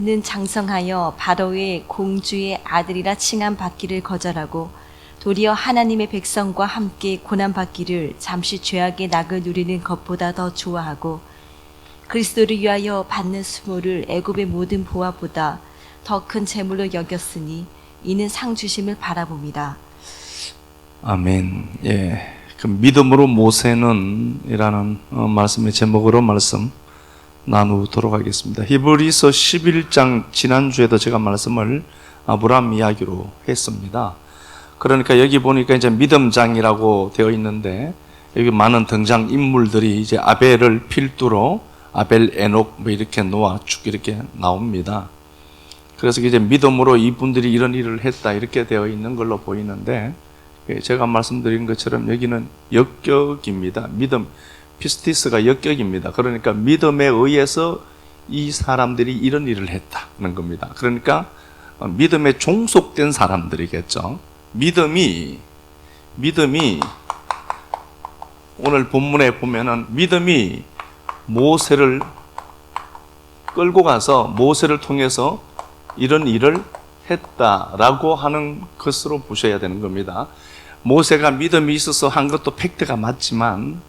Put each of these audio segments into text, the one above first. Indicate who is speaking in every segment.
Speaker 1: 는 장성하여 바로의 공주의 아들이라 칭함 받기를 거절하고 도리어 하나님의 백성과 함께 고난 받기를 잠시 죄악의 낙을 누리는 것보다 더 좋아하고 그리스도를 위하여 받는 수모를 애굽의 모든 보화보다 더 큰 재물로 여겼으니 이는 상 주심을 바라봅니다.
Speaker 2: 아멘. 예. 그 믿음으로 모세는 이라는 말씀의 제목으로 말씀 나누도록 하겠습니다. 히브리서 11장 지난주에도 제가 말씀을 아브라함 이야기로 했습니다. 그러니까 여기 보니까 이제 믿음장이라고 되어 있는데 여기 많은 등장 인물들이 이제 아벨을 필두로 아벨, 에녹 뭐 이렇게 노아 쭉 이렇게 나옵니다. 그래서 이제 믿음으로 이분들이 이런 일을 했다 이렇게 되어 있는 걸로 보이는데 제가 말씀드린 것처럼 여기는 역격입니다. 믿음, 피스티스가 역격입니다. 그러니까 믿음에 의해서 이 사람들이 이런 일을 했다는 겁니다. 그러니까 믿음에 종속된 사람들이겠죠. 믿음이 오늘 본문에 보면은 믿음이 모세를 끌고 가서 모세를 통해서 이런 일을 했다라고 하는 것으로 보셔야 되는 겁니다. 모세가 믿음이 있어서 한 것도 팩트가 맞지만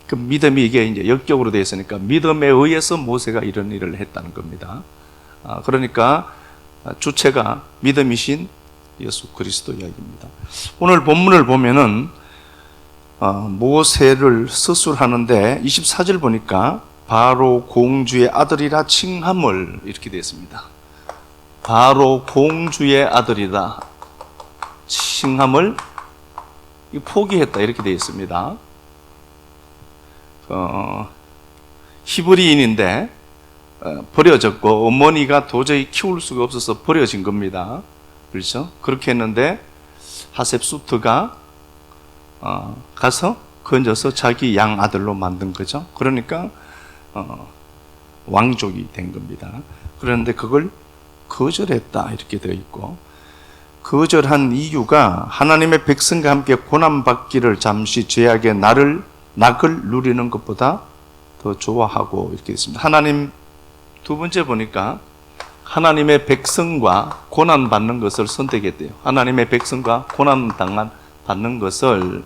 Speaker 2: 그 믿음이 이게 이제 역격으로 되어 있으니까 믿음에 의해서 모세가 이런 일을 했다는 겁니다. 그러니까 주체가 믿음이신 예수 그리스도 이야기입니다. 오늘 본문을 보면은 모세를 서술하는데 24절 보니까 바로 공주의 아들이라 칭함을 이렇게 되어 있습니다. 바로 공주의 아들이다 칭함을 포기했다 이렇게 되어 있습니다. 히브리인인데 버려졌고 어머니가 도저히 키울 수가 없어서 버려진 겁니다. 그렇죠? 그렇게 했는데 하셉수트가 가서 건져서 자기 양 아들로 만든 거죠. 그러니까 왕족이 된 겁니다. 그런데 그걸 거절했다 이렇게 되어 있고 거절한 이유가 하나님의 백성과 함께 고난받기를 잠시 죄악의 낙을 누리는 것보다 더 좋아하고 이렇게 있습니다. 하나님 두 번째 보니까 하나님의 백성과 고난받는 것을 선택했대요. 하나님의 백성과 고난받는 것을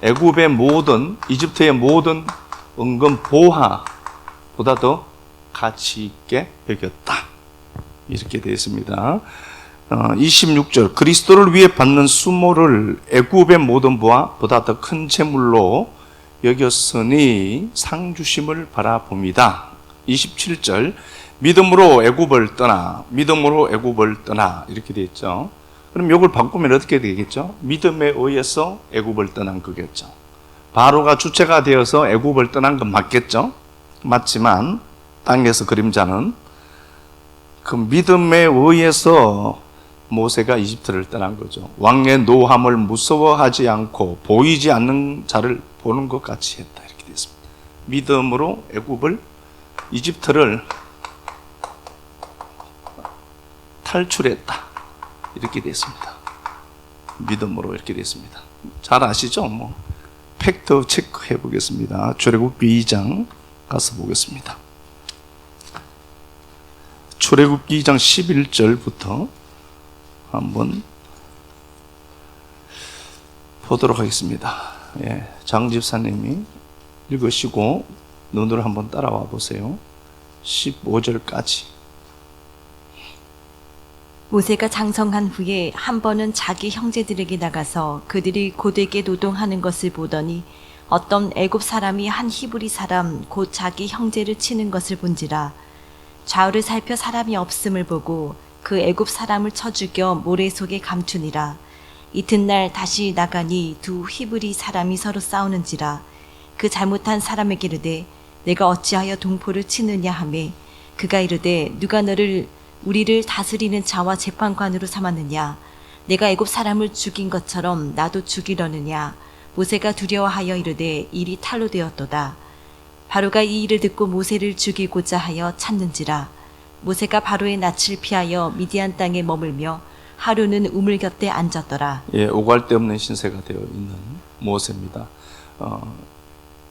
Speaker 2: 애굽의 모든 이집트의 모든 은금 보화보다 더 가치 있게 여겼다 이렇게 되어 있습니다. 26절 그리스도를 위해 받는 수모를 애굽의 모든 보화보다 더 큰 재물로 여겼으니 상 주심을 바라봅니다. 27절 믿음으로 애굽을 떠나 이렇게 되어 있죠. 그럼 이걸 바꾸면 어떻게 되겠죠? 믿음에 의해서 애굽을 떠난 거겠죠. 바로가 주체가 되어서 애굽을 떠난 건 맞겠죠? 맞지만 땅에서 그림자는 그 믿음에 의해서 모세가 이집트를 떠난 거죠. 왕의 노함을 무서워하지 않고 보이지 않는 자를 보는 것 같이 했다 이렇게 되어 있습니다. 믿음으로 이집트를 탈출했다 이렇게 되어 있습니다. 믿음으로 이렇게 되어 있습니다. 잘 아시죠? 팩트 체크해 보겠습니다. 출애굽기 2장 가서 보겠습니다. 출애굽기 2장 11절부터 한번 보도록 하겠습니다. 예, 장 집사님이 읽으시고 눈으로 한번 따라와 보세요. 15절까지.
Speaker 1: 모세가 장성한 후에 한 번은 자기 형제들에게 나가서 그들이 고되게 노동하는 것을 보더니 어떤 애굽 사람이 한 히브리 사람 곧 자기 형제를 치는 것을 본지라. 좌우를 살펴 사람이 없음을 보고 그 애굽 사람을 쳐 죽여 모래 속에 감추니라. 이튿날 다시 나가니 두 히브리 사람이 서로 싸우는지라. 그 잘못한 사람에게 이르되 내가 어찌하여 동포를 치느냐 하매 그가 이르되 누가 너를 우리를 다스리는 자와 재판관으로 삼았느냐. 내가 애굽 사람을 죽인 것처럼 나도 죽이려느냐. 모세가 두려워하여 이르되 일이 탈로 되었도다. 바로가 이 일을 듣고 모세를 죽이고자 하여 찾는지라. 모세가 바로의 낯을 피하여 미디안 땅에 머물며 하루는 우물 곁에 앉았더라.
Speaker 2: 예, 오갈 데 없는 신세가 되어 있는 모세입니다.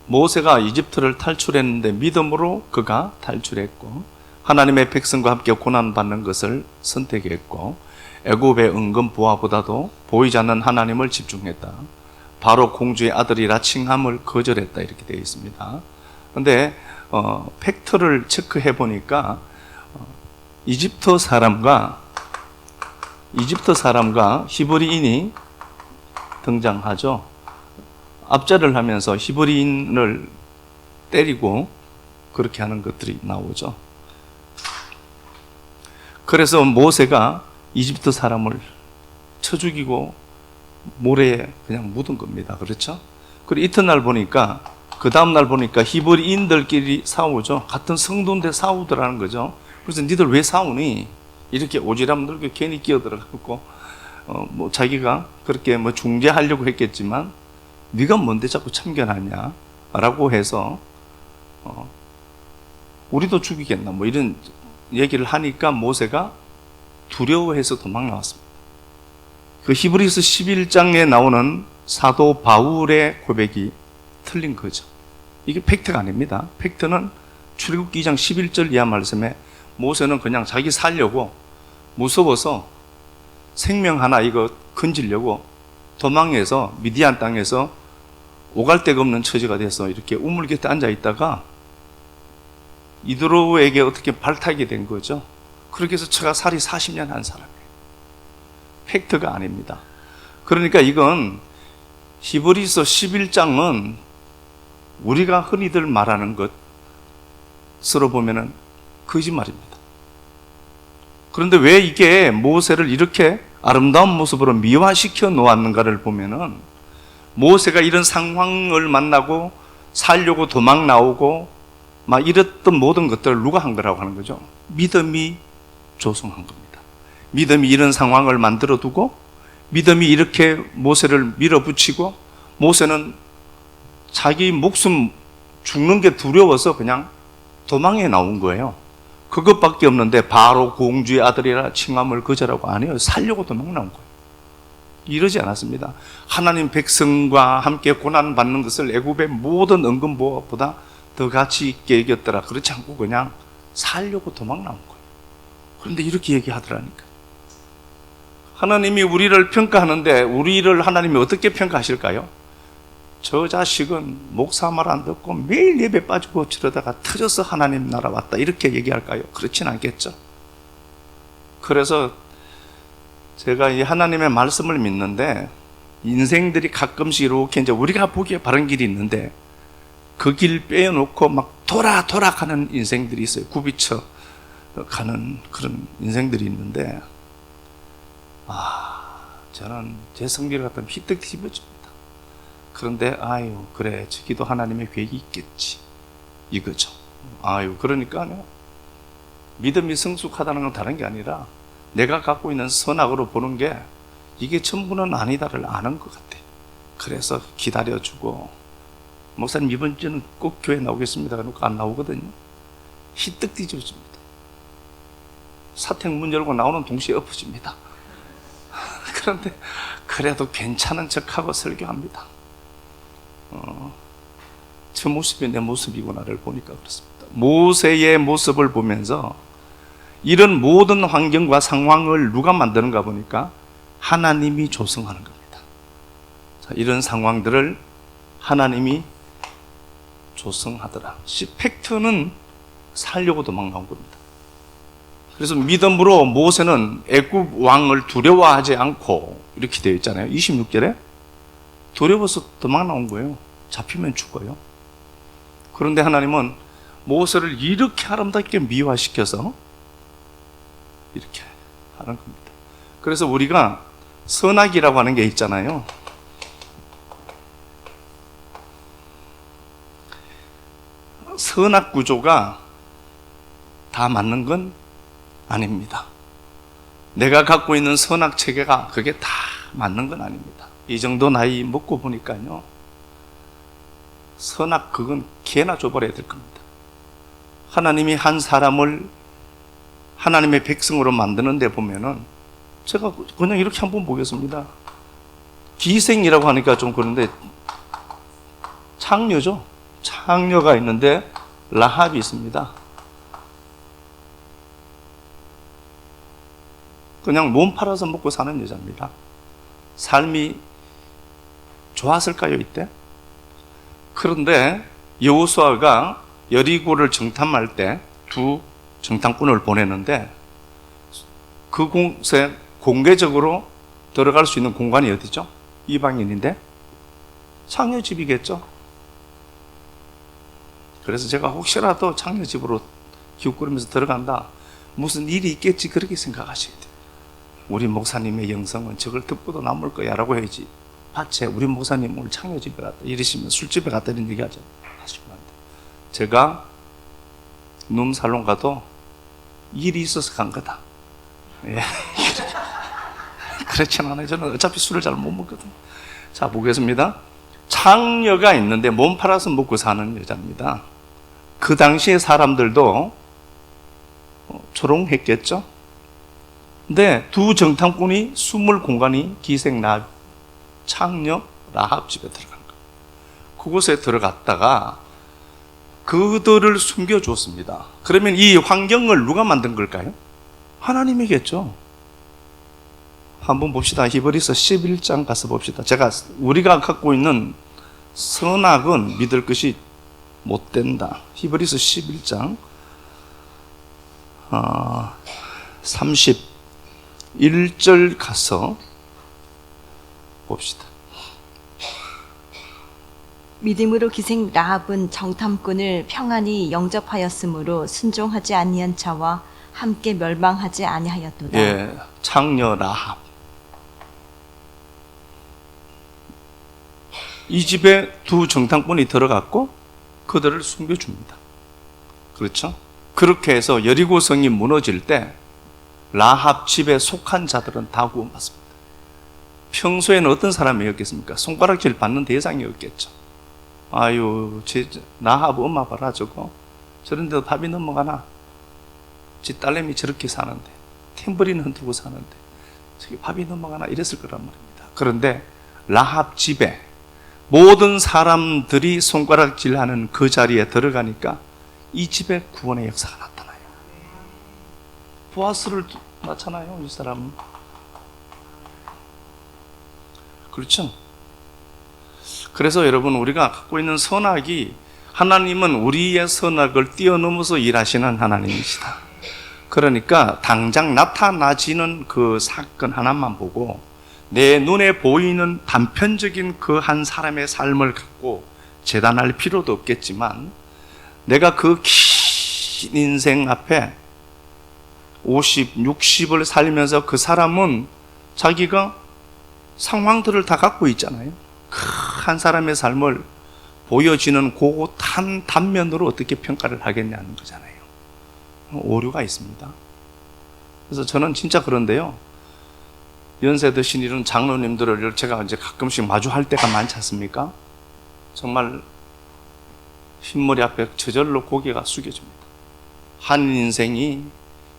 Speaker 2: 모세가 이집트를 탈출했는데 믿음으로 그가 탈출했고 하나님의 백성과 함께 고난받는 것을 선택했고 애굽의 은근 부하보다도 보이지 않는 하나님을 집중했다. 바로 공주의 아들이라 칭함을 거절했다. 이렇게 되어 있습니다. 그런데 팩트를 체크해 보니까 이집트 사람과 히브리인이 등장하죠. 압제를 하면서 히브리인을 때리고 그렇게 하는 것들이 나오죠. 그래서 모세가 이집트 사람을 쳐 죽이고 모래에 그냥 묻은 겁니다. 그렇죠? 그리고 이튿날 보니까, 그 다음날 보니까 히브리인들끼리 싸우죠. 같은 성도인데 싸우더라는 거죠. 그래서 니들 왜 싸우니? 이렇게 오지랖 넓게 괜히 끼어들어가고 뭐 자기가 그렇게 뭐 중재하려고 했겠지만 네가 뭔데 자꾸 참견하냐? 라고 해서 우리도 죽이겠나? 뭐 이런 얘기를 하니까 모세가 두려워해서 도망 나왔습니다. 그 히브리서 11장에 나오는 사도 바울의 고백이 틀린 거죠. 이게 팩트가 아닙니다. 팩트는 출애굽기 2장 11절 이하 말씀에 모세는 그냥 자기 살려고 무서워서 생명 하나 이거 건지려고 도망해서 미디안 땅에서 오갈 데가 없는 처지가 돼서 이렇게 우물 곁에 앉아 있다가 이드로에게 어떻게 발탁이 된 거죠. 그렇게 해서 처가 살이 40년 한 사람이에요. 팩트가 아닙니다. 그러니까 이건 히브리서 11장은 우리가 흔히들 말하는 것으로 보면은 거짓말입니다. 그런데 왜 이게 모세를 이렇게 아름다운 모습으로 미화시켜 놓았는가를 보면은 모세가 이런 상황을 만나고 살려고 도망 나오고 막 이랬던 모든 것들을 누가 한 거라고 하는 거죠? 믿음이 조성한 겁니다. 믿음이 이런 상황을 만들어 두고 믿음이 이렇게 모세를 밀어붙이고 모세는 자기 목숨 죽는 게 두려워서 그냥 도망해 나온 거예요. 그것밖에 없는데 바로 공주의 아들이라 칭함을 거절하고 안 해요. 살려고 도망 나온 거예요. 이러지 않았습니다. 하나님 백성과 함께 고난받는 것을 애굽의 모든 은근보호보다 더 가치 있게 여겼더라. 그렇지 않고 그냥 살려고 도망 나온 거예요. 그런데 이렇게 얘기하더라니까. 하나님이 우리를 평가하는데 우리를 하나님이 어떻게 평가하실까요? 저 자식은 목사 말 안 듣고 매일 예배 빠지고 저러다가 터져서 하나님 나라 왔다 이렇게 얘기할까요? 그렇진 않겠죠. 그래서 제가 이 하나님의 말씀을 믿는데 인생들이 가끔씩 이렇게 이제 우리가 보기에 바른 길이 있는데 그 길 빼놓고 막 돌아 가는 인생들이 있어요. 굽이쳐 가는 그런 인생들이 있는데 저는 제 성비를 갖다 휘떡 뒤집어줍니다. 그런데 아유 그래 저기도 하나님의 계획이 있겠지 이거죠. 그러니까요 믿음이 성숙하다는 건 다른 게 아니라 내가 갖고 있는 선악으로 보는 게 이게 전부는 아니다를 아는 것 같아. 그래서 기다려주고 목사님 이번 주는 꼭 교회 나오겠습니다 그러니까 안 나오거든요. 휘떡 뒤집어줍니다. 사택 문 열고 나오는 동시에 엎어집니다. 그런데 그래도 괜찮은 척하고 설교합니다. 저 모습이 내 모습이구나를 보니까 그렇습니다. 모세의 모습을 보면서 이런 모든 환경과 상황을 누가 만드는가 보니까 하나님이 조성하는 겁니다. 자, 이런 상황들을 하나님이 조성하더라. 팩트는 살려고 도망간 겁니다. 그래서 믿음으로 모세는 애굽 왕을 두려워하지 않고 이렇게 되어 있잖아요. 26절에 두려워서 도망 나온 거예요. 잡히면 죽어요. 그런데 하나님은 모세를 이렇게 아름답게 미화시켜서 이렇게 하는 겁니다. 그래서 우리가 선악이라고 하는 게 있잖아요. 선악 구조가 다 맞는 건 아닙니다. 내가 갖고 있는 선악 체계가 그게 다 맞는 건 아닙니다. 이 정도 나이 먹고 보니까요. 선악 그건 개나 줘버려야 될 겁니다. 하나님이 한 사람을 하나님의 백성으로 만드는 데 보면은 제가 그냥 이렇게 한번 보겠습니다. 기생이라고 하니까 좀 그런데 창녀죠. 창녀가 있는데 라합이 있습니다. 그냥 몸 팔아서 먹고 사는 여자입니다. 삶이 좋았을까요, 이때? 그런데 여호수아가 여리고를 정탐할 때 두 정탐꾼을 보내는데 그곳에 공개적으로 들어갈 수 있는 공간이 어디죠? 이방인인데 창녀집이겠죠. 그래서 제가 혹시라도 창녀집으로 기웃거리면서 들어간다, 무슨 일이 있겠지, 그렇게 생각하셔야 돼요. 우리 목사님의 영성은 저걸 듣고도 남을 거야 라고 해야지, 밭에 우리 목사님 오늘 창녀집에 갔다 이러시면 술집에 갔다 이런 얘기 하죠. 하시면 안 돼요. 제가 룸살롱 가도 일이 있어서 간 거다. 예. 그렇진 않아요. 저는 어차피 술을 잘 못 먹거든요. 자, 보겠습니다. 창녀가 있는데 몸 팔아서 먹고 사는 여자입니다. 그 당시에 사람들도 조롱했겠죠. 근데 두 정탐꾼이 숨을 공간이 기생 창녀 라합 집에 들어간 거예요. 그곳에 들어갔다가 그들을 숨겨주었습니다. 그러면 이 환경을 누가 만든 걸까요? 하나님이겠죠. 한번 봅시다. 히브리서 11장 가서 봅시다. 우리가 갖고 있는 선악은 믿을 것이 못 된다. 히브리서 11장 31절 가서 봅시다.
Speaker 1: 믿음으로 기생 라합은 정탐꾼을 평안히 영접하였으므로 순종하지 아니한 자와 함께 멸망하지 아니하였도다.
Speaker 2: 예, 창녀 라합. 이 집에 두 정탐꾼이 들어갔고 그들을 숨겨줍니다. 그렇죠? 그렇게 해서 여리고 성이 무너질 때 라합 집에 속한 자들은 다 구원받습니다. 평소에는 어떤 사람이었겠습니까? 손가락질 받는 대상이었겠죠. 아유, 라합 엄마 봐라, 저거 저런 데도 밥이 넘어가나? 지 딸내미 저렇게 사는데, 탬버린 흔들고 사는데 저기 밥이 넘어가나? 이랬을 거란 말입니다. 그런데 라합 집에 모든 사람들이 손가락질하는 그 자리에 들어가니까 이 집에 구원의 역사가 나타나요. 보아스를 낳잖아요, 이 사람은. 그렇죠? 그래서 여러분, 우리가 갖고 있는 선악이, 하나님은 우리의 선악을 뛰어넘어서 일하시는 하나님이시다. 그러니까 당장 나타나지는 그 사건 하나만 보고 내 눈에 보이는 단편적인 그 한 사람의 삶을 갖고 재단할 필요도 없겠지만, 내가 그 긴 인생 앞에 50, 60을 살면서 그 사람은 자기가 상황들을 다 갖고 있잖아요. 그 한 사람의 삶을 보여지는 그 한 단면으로 어떻게 평가를 하겠냐는 거잖아요. 오류가 있습니다. 그래서 저는 진짜 그런데요, 연세 드신 이런 장로님들을 제가 이제 가끔씩 마주할 때가 많지 않습니까? 정말 흰머리 앞에 저절로 고개가 숙여집니다. 한 인생이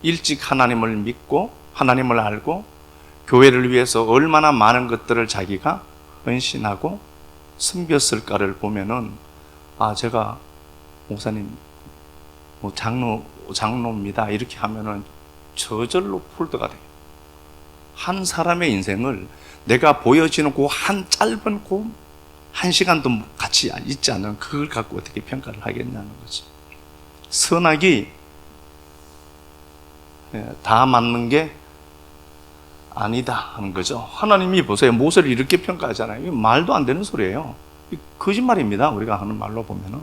Speaker 2: 일찍 하나님을 믿고 하나님을 알고 교회를 위해서 얼마나 많은 것들을 자기가 헌신하고 섬겼을까를 보면은, 아, 제가 목사님, 장로입니다, 이렇게 하면은 저절로 폴더가 돼요. 한 사람의 인생을 내가 보여지는 그 한 짧은 그 한 시간도 같이 있지 않는 그걸 갖고 어떻게 평가를 하겠냐는 거지. 선악이 다 맞는 게 아니다 하는 거죠. 하나님이 보세요, 모세를 이렇게 평가하잖아요. 이거 말도 안 되는 소리예요. 거짓말입니다, 우리가 하는 말로 보면은.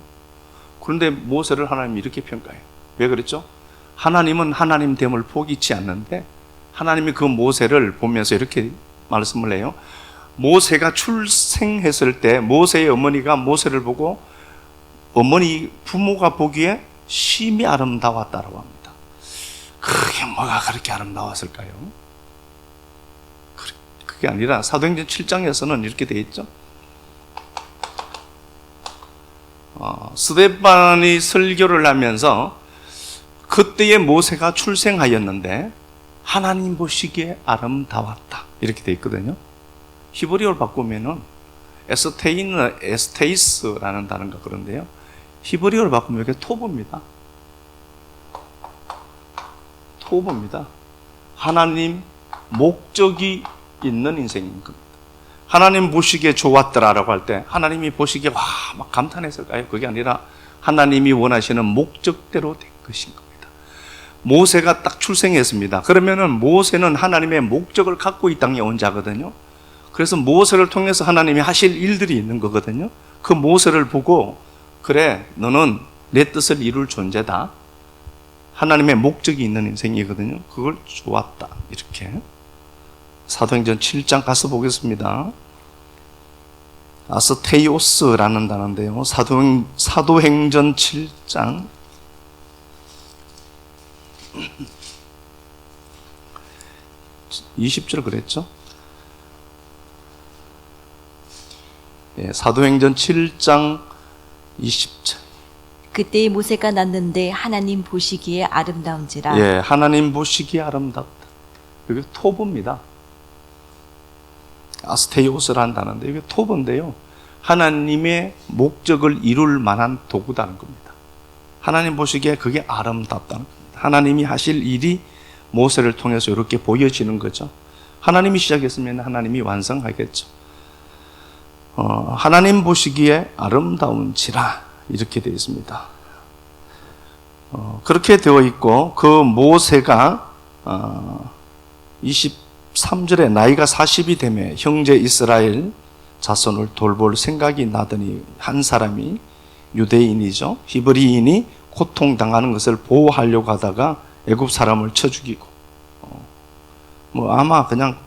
Speaker 2: 그런데 모세를 하나님이 이렇게 평가해요. 왜 그랬죠? 하나님은 하나님됨을 포기치 않는데, 하나님이 그 모세를 보면서 이렇게 말씀을 해요. 모세가 출생했을 때 모세의 어머니가 모세를 보고 어머니 부모가 보기에 심히 아름다웠다고 합니다. 그게 뭐가 그렇게 아름다웠을까요? 그게 아니라 사도행전 7장에서는 이렇게 되어 있죠. 스데반이 설교를 하면서 그때의 모세가 출생하였는데 하나님 보시기에 아름다웠다, 이렇게 되어 있거든요. 히브리어를 바꾸면은 에스테이스라는 단어가 그런데요, 히브리어를 바꾸면 이게 토브입니다. 토브입니다. 하나님 목적이 있는 인생인 겁니다. 하나님 보시기에 좋았더라라고 할 때 하나님이 보시기에 와 막 감탄했을까요? 그게 아니라 하나님이 원하시는 목적대로 된 것인 겁니다. 모세가 딱 출생했습니다. 그러면은 모세는 하나님의 목적을 갖고 이 땅에 온 자거든요. 그래서 모세를 통해서 하나님이 하실 일들이 있는 거거든요. 그 모세를 보고 그래 너는 내 뜻을 이룰 존재다. 하나님의 목적이 있는 인생이거든요. 그걸 좋았다. 이렇게 사도행전 7장 가서 보겠습니다. 아스테이오스라는 단어인데요. 사도행전 7장 20절 그랬죠? 예, 사도행전 7장 20절.
Speaker 1: 그때 모세가 났는데 하나님 보시기에 아름다운지라.
Speaker 2: 예, 하나님 보시기에 아름답다. 이게 토부입니다. 아스테이오스라는 단어인데 이게 토부인데요. 하나님의 목적을 이룰 만한 도구다는 겁니다. 하나님 보시기에 그게 아름답다는 겁니다. 하나님이 하실 일이 모세를 통해서 이렇게 보여지는 거죠. 하나님이 시작했으면 하나님이 완성하겠죠. 하나님 보시기에 아름다운지라 이렇게 되어 있습니다. 그렇게 되어 있고 그 모세가 23절에 나이가 40이 되매 형제 이스라엘 자손을 돌볼 생각이 나더니 한 사람이 유대인이죠. 히브리인이 고통당하는 것을 보호하려고 하다가 애굽 사람을 쳐 죽이고 아마 그냥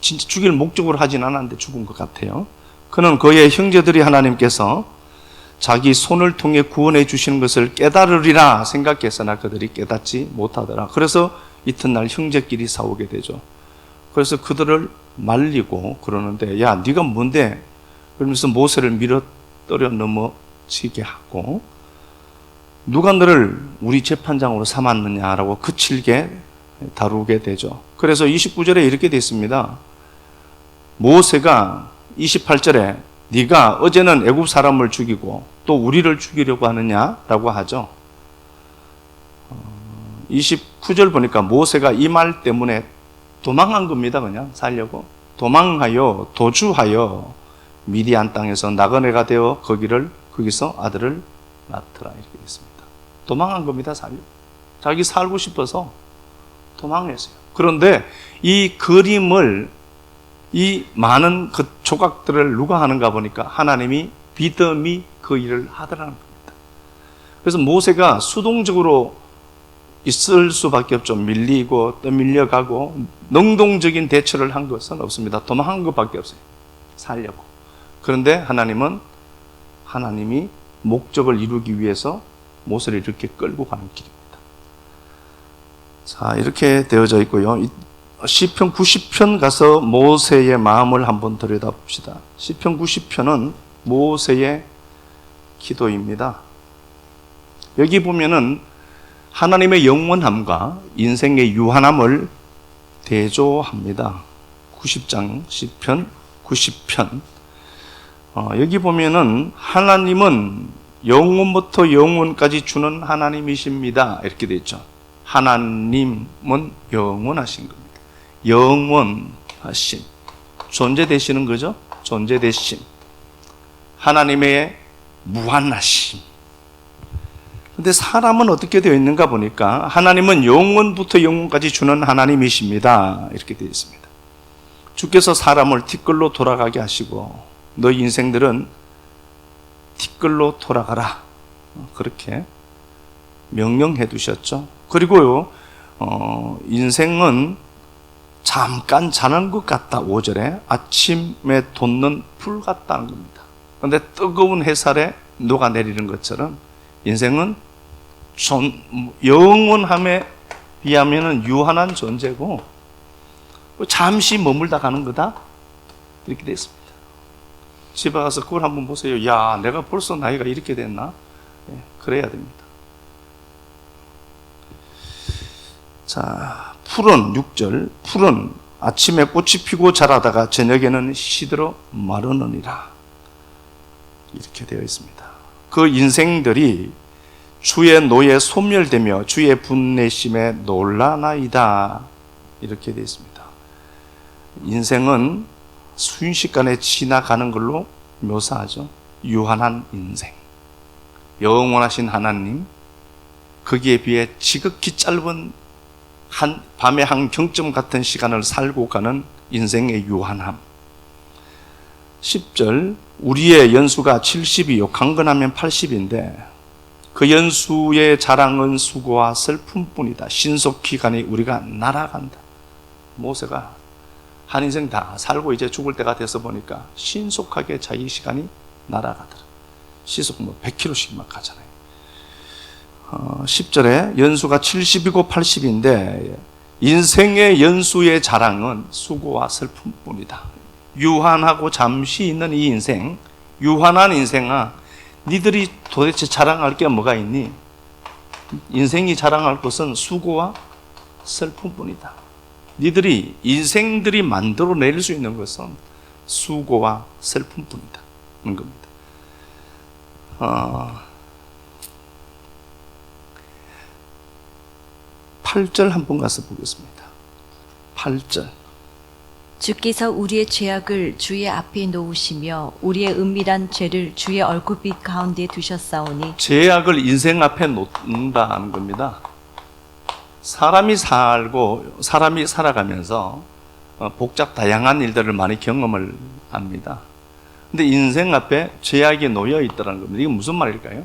Speaker 2: 진짜 죽일 목적으로 하진 않았는데 죽은 것 같아요. 그는 그의 형제들이 하나님께서 자기 손을 통해 구원해 주시는 것을 깨달으리라 생각했으나 그들이 깨닫지 못하더라. 그래서 이튿날 형제끼리 싸우게 되죠. 그래서 그들을 말리고 그러는데 야 네가 뭔데? 그러면서 모세를 밀어 떨어 넘어지게 하고 누가 너를 우리 재판장으로 삼았느냐라고 거칠게 다루게 되죠. 그래서 29절에 이렇게 되어 있습니다. 모세가 28절에 네가 어제는 애굽 사람을 죽이고 또 우리를 죽이려고 하느냐라고 하죠. 29절 보니까 모세가 이 말 때문에 도망한 겁니다. 그냥 살려고 도망하여 도주하여 미디안 땅에서 나그네가 되어 거기서 아들을 낳더라 이렇게 있습니다. 도망한 겁니다. 자기 살고 싶어서 도망했어요. 그런데 이 그림을 이 많은 그 조각들을 누가 하는가 보니까 하나님이 비듬이 그 일을 하더라는 겁니다. 그래서 모세가 수동적으로 있을 수밖에 없죠. 밀리고 또 밀려가고 능동적인 대처를 한 것은 없습니다. 도망한 것밖에 없어요. 살려고. 그런데 하나님이 목적을 이루기 위해서 모세를 이렇게 끌고 가는 길입니다. 자, 이렇게 되어져 있고요. 시편 90편 가서 모세의 마음을 한번 들여다봅시다. 시편 90편은 모세의 기도입니다. 여기 보면은 하나님의 영원함과 인생의 유한함을 대조합니다. 90장 시편 90편. 여기 보면은 하나님은 영원부터 영원까지 주는 하나님이십니다. 이렇게 되어 있죠. 하나님은 영원하신 겁니다. 영원하신. 존재되시는 거죠. 존재되심. 하나님의 무한하심. 근데 사람은 어떻게 되어 있는가 보니까 하나님은 영원부터 영원까지 주는 하나님이십니다. 이렇게 되어 있습니다. 주께서 사람을 티끌로 돌아가게 하시고 너 인생들은 티끌로 돌아가라. 그렇게 명령해 두셨죠. 그리고요, 인생은 잠깐 자는 것 같다. 5절에 아침에 돋는 불 같다는 겁니다. 그런데 뜨거운 햇살에 녹아내리는 것처럼 인생은 영원함에 비하면 유한한 존재고 잠시 머물다 가는 거다. 이렇게 되어 있습니다. 집에 가서 그걸 한번 보세요. 야, 내가 벌써 나이가 이렇게 됐나? 그래야 됩니다. 자, 풀은 6절. 풀은 아침에 꽃이 피고 자라다가 저녁에는 시들어 마르느니라. 이렇게 되어 있습니다. 그 인생들이 주의 노에 소멸되며 주의 분내심에 놀라나이다. 이렇게 되어 있습니다. 인생은 순식간에 지나가는 걸로 묘사하죠. 유한한 인생. 영원하신 하나님, 거기에 비해 지극히 짧은 밤의 한 경점 같은 시간을 살고 가는 인생의 유한함. 10절, 우리의 연수가 70이요 강건하면 80인데 그 연수의 자랑은 수고와 슬픔뿐이다. 신속기간이 우리가 날아간다. 모세가 한 인생 다 살고 이제 죽을 때가 돼서 보니까 신속하게 자기 시간이 날아가더라. 시속 100km씩 막 가잖아요. 10절에 연수가 70이고 80인데 인생의 연수의 자랑은 수고와 슬픔뿐이다. 유한하고 잠시 있는 이 인생, 유한한 인생아, 니들이 도대체 자랑할 게 뭐가 있니? 인생이 자랑할 것은 수고와 슬픔뿐이다. 니들이 인생들이 만들어낼 수 있는 것은 수고와 슬픔뿐이다. 는 겁니다. 8절 한번 가서 보겠습니다. 8절.
Speaker 1: 주께서 우리의 죄악을 주의 앞에 놓으시며 우리의 은밀한 죄를 주의 얼굴빛 가운데 두셨사오니.
Speaker 2: 죄악을 인생 앞에 놓는다는 겁니다. 사람이 살아가면서 복잡 다양한 일들을 많이 경험을 합니다. 근데 인생 앞에 죄악이 놓여 있다는 겁니다. 이게 무슨 말일까요?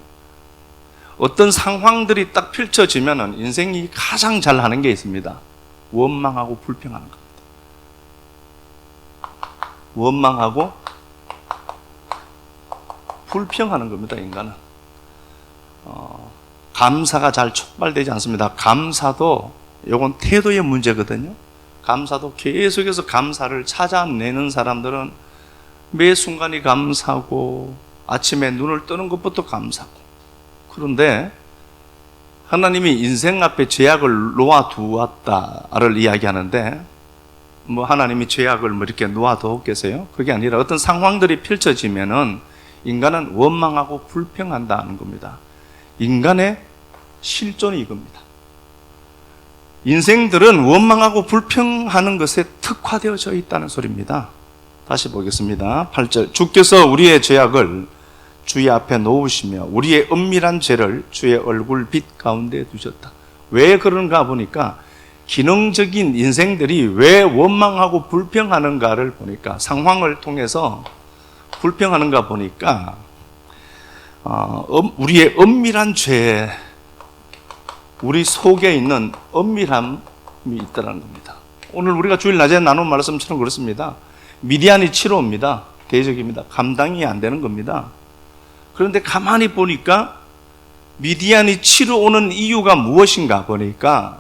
Speaker 2: 어떤 상황들이 딱 펼쳐지면 인생이 가장 잘 하는 게 있습니다. 원망하고 불평하는 겁니다. 원망하고 불평하는 겁니다, 인간은. 감사가 잘 촉발되지 않습니다. 감사도, 이건 태도의 문제거든요. 감사도 계속해서 감사를 찾아내는 사람들은 매 순간이 감사고, 아침에 눈을 뜨는 것부터 감사고. 그런데 하나님이 인생 앞에 죄악을 놓아두었다를 이야기하는데, 하나님이 죄악을 이렇게 놓아두었겠어요? 그게 아니라 어떤 상황들이 펼쳐지면은 인간은 원망하고 불평한다는 겁니다. 인간의 실존이 이겁니다. 인생들은 원망하고 불평하는 것에 특화되어져 있다는 소리입니다. 다시 보겠습니다. 8절. 주께서 우리의 죄악을 주의 앞에 놓으시며 우리의 은밀한 죄를 주의 얼굴 빛 가운데 두셨다. 왜 그런가 보니까 기능적인 인생들이 왜 원망하고 불평하는가를 보니까, 상황을 통해서 불평하는가 보니까 우리의 은밀한 죄, 우리 속에 있는 은밀함이 있다는 겁니다. 오늘 우리가 주일 낮에 나눈 말씀처럼 그렇습니다. 미디안이 치러 옵니다. 대적입니다. 감당이 안 되는 겁니다. 그런데 가만히 보니까 미디안이 치러 오는 이유가 무엇인가 보니까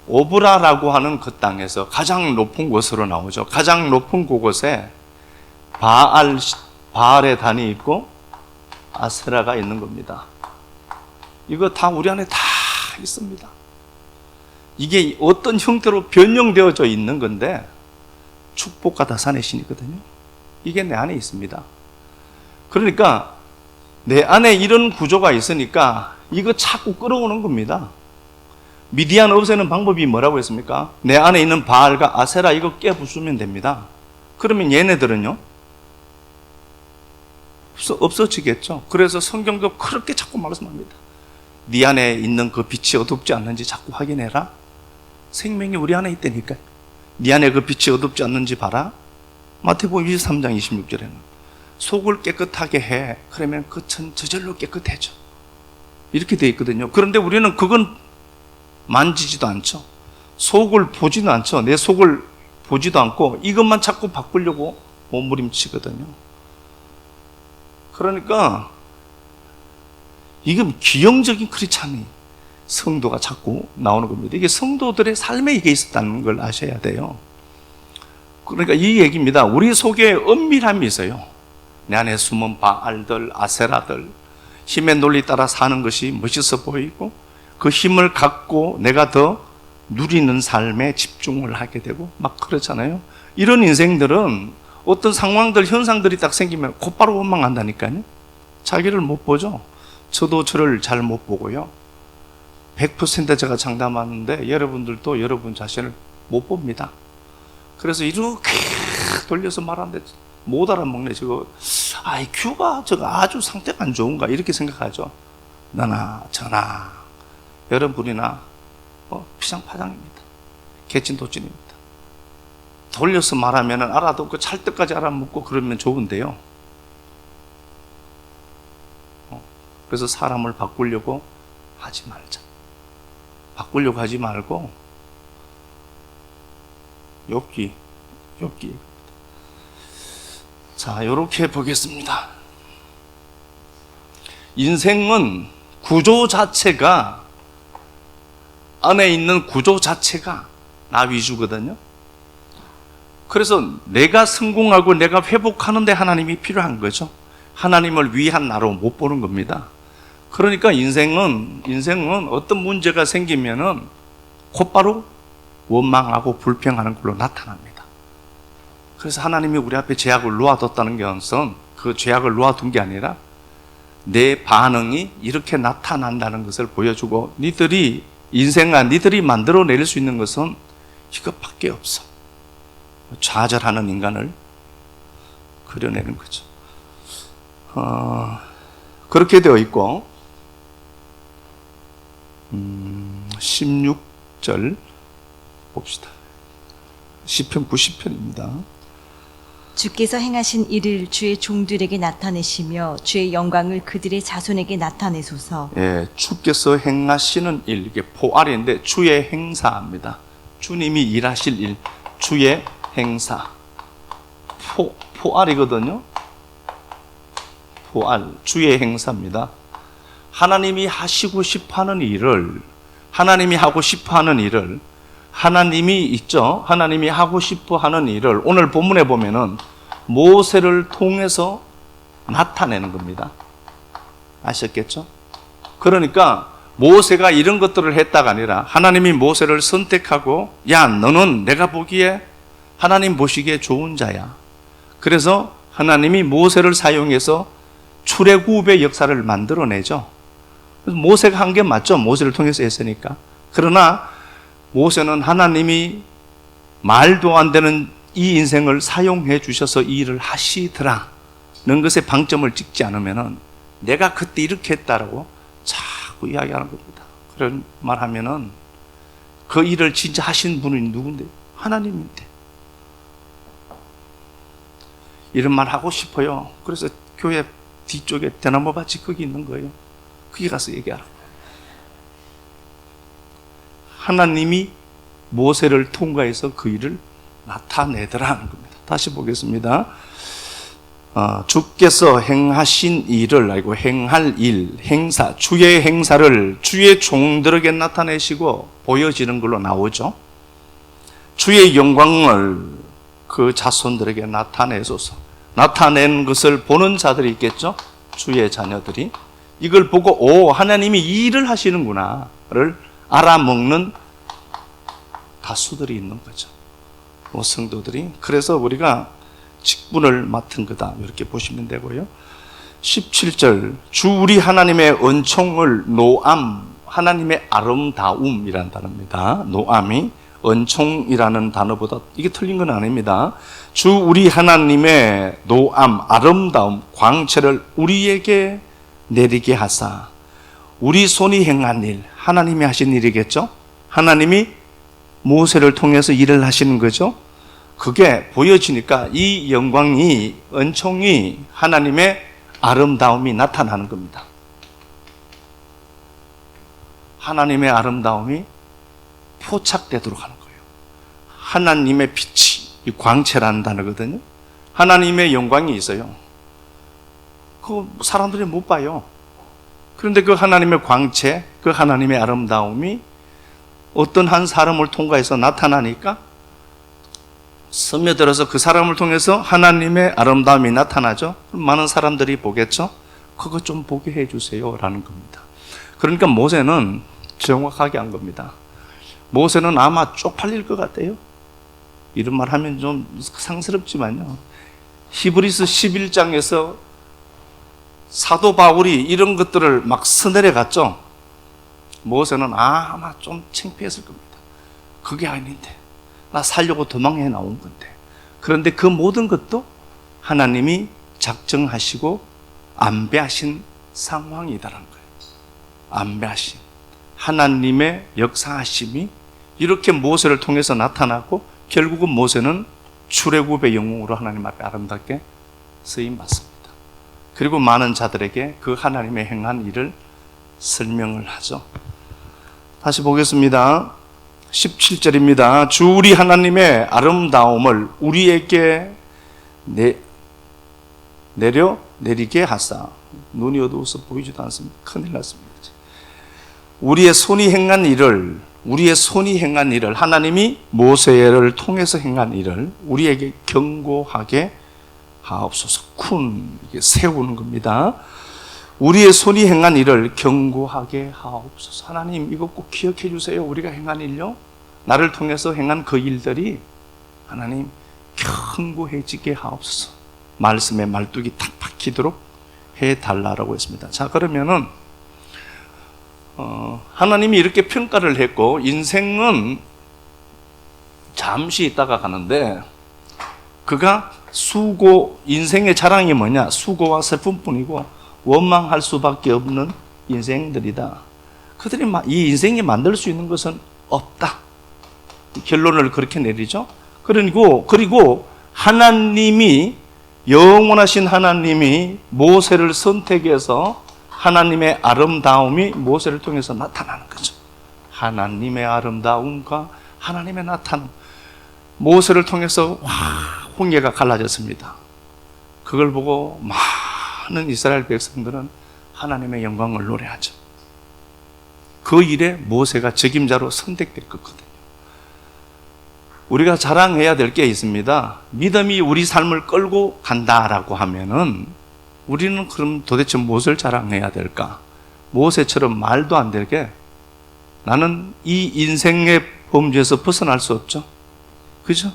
Speaker 2: 오브라라고 하는 그 땅에서 가장 높은 곳으로 나오죠. 가장 높은 그곳에 바알의 단이 있고 아세라가 있는 겁니다. 이거 다 우리 안에 다 있습니다. 이게 어떤 형태로 변형되어져 있는 건데 축복과 다산의 신이거든요. 이게 내 안에 있습니다. 그러니까 내 안에 이런 구조가 있으니까 이거 자꾸 끌어오는 겁니다. 미디안 없애는 방법이 뭐라고 했습니까? 내 안에 있는 바알과 아세라 이거 깨부수면 됩니다. 그러면 얘네들은요? 없어지겠죠. 그래서 성경도 그렇게 자꾸 말씀합니다. 네 안에 있는 그 빛이 어둡지 않는지 자꾸 확인해라. 생명이 우리 안에 있다니까요. 네 안에 그 빛이 어둡지 않는지 봐라. 마태복음 23장 26절에는 속을 깨끗하게 해. 그러면 끝은 저절로 깨끗해져. 이렇게 되어 있거든요. 그런데 우리는 그건 만지지도 않죠. 속을 보지도 않죠. 내 속을 보지도 않고 이것만 자꾸 바꾸려고 몸부림치거든요. 그러니까 이건 기형적인 크리스찬이 성도가 자꾸 나오는 겁니다. 이게 성도들의 삶에 이게 있었다는 걸 아셔야 돼요. 그러니까 이 얘기입니다. 우리 속에 은밀함이 있어요. 내 안에 숨은 바알들, 아세라들, 힘의 논리 따라 사는 것이 멋있어 보이고 그 힘을 갖고 내가 더 누리는 삶에 집중을 하게 되고 막 그렇잖아요. 이런 인생들은 어떤 상황들, 현상들이 딱 생기면 곧바로 원망한다니까요. 자기를 못 보죠. 저도 저를 잘 못 보고요. 100% 제가 장담하는데 여러분들도 여러분 자신을 못 봅니다. 그래서 이렇게 돌려서 말하는데 못 알아먹네. 저거 IQ가 저거 아주 상태가 안 좋은가 이렇게 생각하죠. 나나 저나 여러분이나 피장파장입니다. 개찐도찐입니다. 돌려서 말하면 알아듣고 찰떡까지 알아먹고 그러면 좋은데요. 그래서 사람을 바꾸려고 하지 말자. 바꾸려고 하지 말고 욥기. 자, 요렇게 보겠습니다. 인생은 구조 자체가 안에 있는 구조 자체가 나 위주거든요. 그래서 내가 성공하고 내가 회복하는데 하나님이 필요한 거죠. 하나님을 위한 나로 못 보는 겁니다. 그러니까 인생은 어떤 문제가 생기면은 곧바로 원망하고 불평하는 걸로 나타납니다. 그래서 하나님이 우리 앞에 죄악을 놓아뒀다는 것은 그 죄악을 놓아둔 게 아니라 내 반응이 이렇게 나타난다는 것을 보여주고, 니들이 인생아 니들이 만들어낼 수 있는 것은 이것밖에 없어. 좌절하는 인간을 그려내는 거죠. 그렇게 되어 있고 16절 봅시다. 시편 90편입니다.
Speaker 1: 주께서 행하신 일을 주의 종들에게 나타내시며 주의 영광을 그들의 자손에게 나타내소서.
Speaker 2: 예, 주께서 행하시는 일, 이게 포알인데 주의 행사입니다. 주님이 일하실 일, 주의 행사. 포알이거든요. 포알, 주의 행사입니다. 하나님이 하시고 싶어하는 일을, 하나님이 하고 싶어하는 일을, 하나님이 있죠. 하나님이 하고 싶어하는 일을 오늘 본문에 보면은 모세를 통해서 나타내는 겁니다. 아셨겠죠? 그러니까 모세가 이런 것들을 했다가 아니라 하나님이 모세를 선택하고, 야, 너는 내가 보기에 하나님 보시기에 좋은 자야. 그래서 하나님이 모세를 사용해서 출애굽의 역사를 만들어내죠. 그래서 모세가 한 게 맞죠. 모세를 통해서 했으니까. 그러나 모세는 하나님이 말도 안 되는 이 인생을 사용해 주셔서 이 일을 하시더라는 것에 방점을 찍지 않으면은 내가 그때 이렇게 했다라고 자꾸 이야기하는 겁니다. 그런 말 하면은 그 일을 진짜 하신 분이 누군데? 하나님인데. 이런 말 하고 싶어요. 그래서 교회 뒤쪽에 대나무 밭이 거기 있는 거예요. 거기 가서 얘기하라. 하나님이 모세를 통과해서 그 일을 나타내더라는 겁니다. 다시 보겠습니다. 주께서 행하신 일을 알고 행할 일, 행사, 주의 행사를 주의 종들에게 나타내시고 보여지는 걸로 나오죠. 주의 영광을 그 자손들에게 나타내소서. 나타낸 것을 보는 자들이 있겠죠. 주의 자녀들이 이걸 보고 하나님이 이 일을 하시는구나를 알아먹는 다수들이 있는 거죠. 성도들이. 그래서 우리가 직분을 맡은 거다 이렇게 보시면 되고요. 17절 주 우리 하나님의 은총을 노암, 하나님의 아름다움이라는 단어입니다. 노암이 은총이라는 단어보다 이게 틀린 건 아닙니다. 주 우리 하나님의 노암, 아름다움, 광채를 우리에게 내리게 하사. 우리 손이 행한 일, 하나님이 하신 일이겠죠. 하나님이 모세를 통해서 일을 하시는 거죠. 그게 보여지니까 이 영광이, 은총이, 하나님의 아름다움이 나타나는 겁니다. 하나님의 아름다움이 포착되도록 하는 거예요. 하나님의 빛이, 이 광채라는 단어거든요. 하나님의 영광이 있어요. 그거 사람들이 못 봐요. 그런데 그 하나님의 광채, 그 하나님의 아름다움이 어떤 한 사람을 통과해서 나타나니까 스며들어서 그 사람을 통해서 하나님의 아름다움이 나타나죠. 많은 사람들이 보겠죠. 그거 좀 보게 해주세요 라는 겁니다. 그러니까 모세는 정확하게 한 겁니다. 모세는 아마 쪽팔릴 것 같아요. 이런 말 하면 좀 상스럽지만요. 히브리서 11장에서 사도 바울이 이런 것들을 막 서내려 갔죠. 모세는 아마 좀 창피했을 겁니다. 그게 아닌데, 나 살려고 도망해 나온 건데. 그런데 그 모든 것도 하나님이 작정하시고 안배하신 상황이다라는 거예요. 안배하신 하나님의 역사하심이 이렇게 모세를 통해서 나타나고, 결국은 모세는 출애굽의 영웅으로 하나님 앞에 아름답게 쓰임 받습니다. 그리고 많은 자들에게 그 하나님의 행한 일을 설명을 하죠. 다시 보겠습니다. 17절입니다. 주 우리 하나님의 아름다움을 우리에게 내리게 하사. 눈이 어두워서 보이지도 않습니다. 큰일 났습니다. 우리의 손이 행한 일을 하나님이 모세를 통해서 행한 일을 우리에게 경고하게 하옵소서. 이게 세우는 겁니다. 우리의 손이 행한 일을 경고하게 하옵소서. 하나님, 이거 꼭 기억해 주세요. 우리가 행한 일요, 나를 통해서 행한 그 일들이 하나님 경고해지게 하옵소서. 말씀에 말뚝이 탁 박히도록 해달라고 했습니다. 자, 그러면은 하나님이 이렇게 평가를 했고, 인생은 잠시 있다가 가는데, 그가 인생의 자랑이 뭐냐? 수고와 슬픔뿐이고 원망할 수밖에 없는 인생들이다. 그들이 이 인생이 만들 수 있는 것은 없다. 결론을 그렇게 내리죠. 그리고 하나님이, 영원하신 하나님이 모세를 선택해서 하나님의 아름다움이 모세를 통해서 나타나는 거죠. 하나님의 아름다움과 하나님의 나타남. 모세를 통해서 홍해가 갈라졌습니다. 그걸 보고 많은 이스라엘 백성들은 하나님의 영광을 노래하죠. 그 일에 모세가 적임자로 선택될 거거든요. 우리가 자랑해야 될 게 있습니다. 믿음이 우리 삶을 끌고 간다라고 하면은 우리는 그럼 도대체 무엇을 자랑해야 될까? 모세처럼 말도 안 되게 나는 이 인생의 범죄에서 벗어날 수 없죠. 그죠?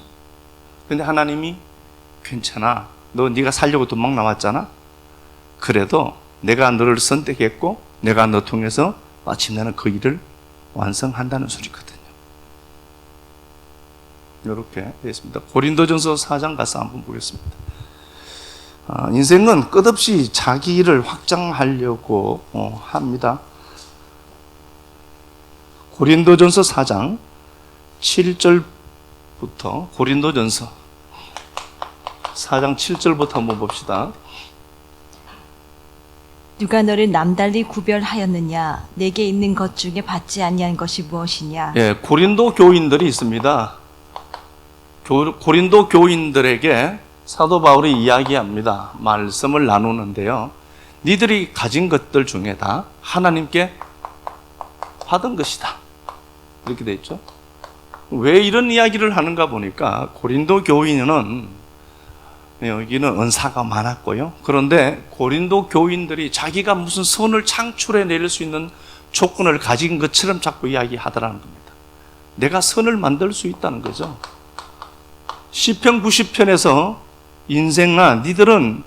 Speaker 2: 근데 하나님이 괜찮아. 네가 살려고 도망 나왔잖아. 그래도 내가 너를 선택했고 내가 너 통해서 마침내는 그 일을 완성한다는 소리거든요. 이렇게 되어 있습니다. 고린도전서 4장 가서 한번 보겠습니다. 인생은 끝없이 자기 일을 확장하려고 합니다. 고린도전서 4장 7절부터, 고린도전서 4장 7절부터 한번 봅시다.
Speaker 1: 누가 너를 남달리 구별하였느냐? 내게 있는 것 중에 받지 아니한 것이 무엇이냐?
Speaker 2: 예, 고린도 교인들이 있습니다. 고린도 교인들에게 사도 바울이 이야기합니다. 말씀을 나누는데요. 니들이 가진 것들 중에 다 하나님께 받은 것이다. 이렇게 돼 있죠. 왜 이런 이야기를 하는가 보니까 고린도 교인은 여기는 은사가 많았고요. 그런데 고린도 교인들이 자기가 무슨 선을 창출해 낼 수 있는 조건을 가진 것처럼 자꾸 이야기하더라는 겁니다. 내가 선을 만들 수 있다는 거죠. 시편 90편에서 인생아, 니들은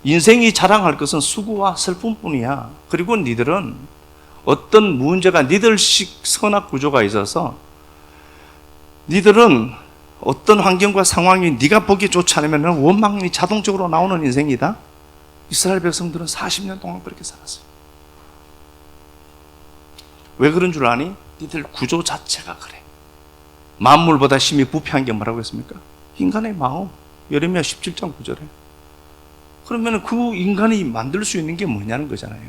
Speaker 2: 인생이 자랑할 것은 수고와 슬픔뿐이야. 그리고 니들은 어떤 문제가 니들식 선악 구조가 있어서 니들은 어떤 환경과 상황이 네가 보기 좋지 않으면 원망이 자동적으로 나오는 인생이다. 이스라엘 백성들은 40년 동안 그렇게 살았어요. 왜 그런 줄 아니? 니들 구조 자체가 그래. 만물보다 심히 부패한 게 뭐라고 했습니까? 인간의 마음. 예레미야 17장 9절에. 그러면 그 인간이 만들 수 있는 게 뭐냐는 거잖아요.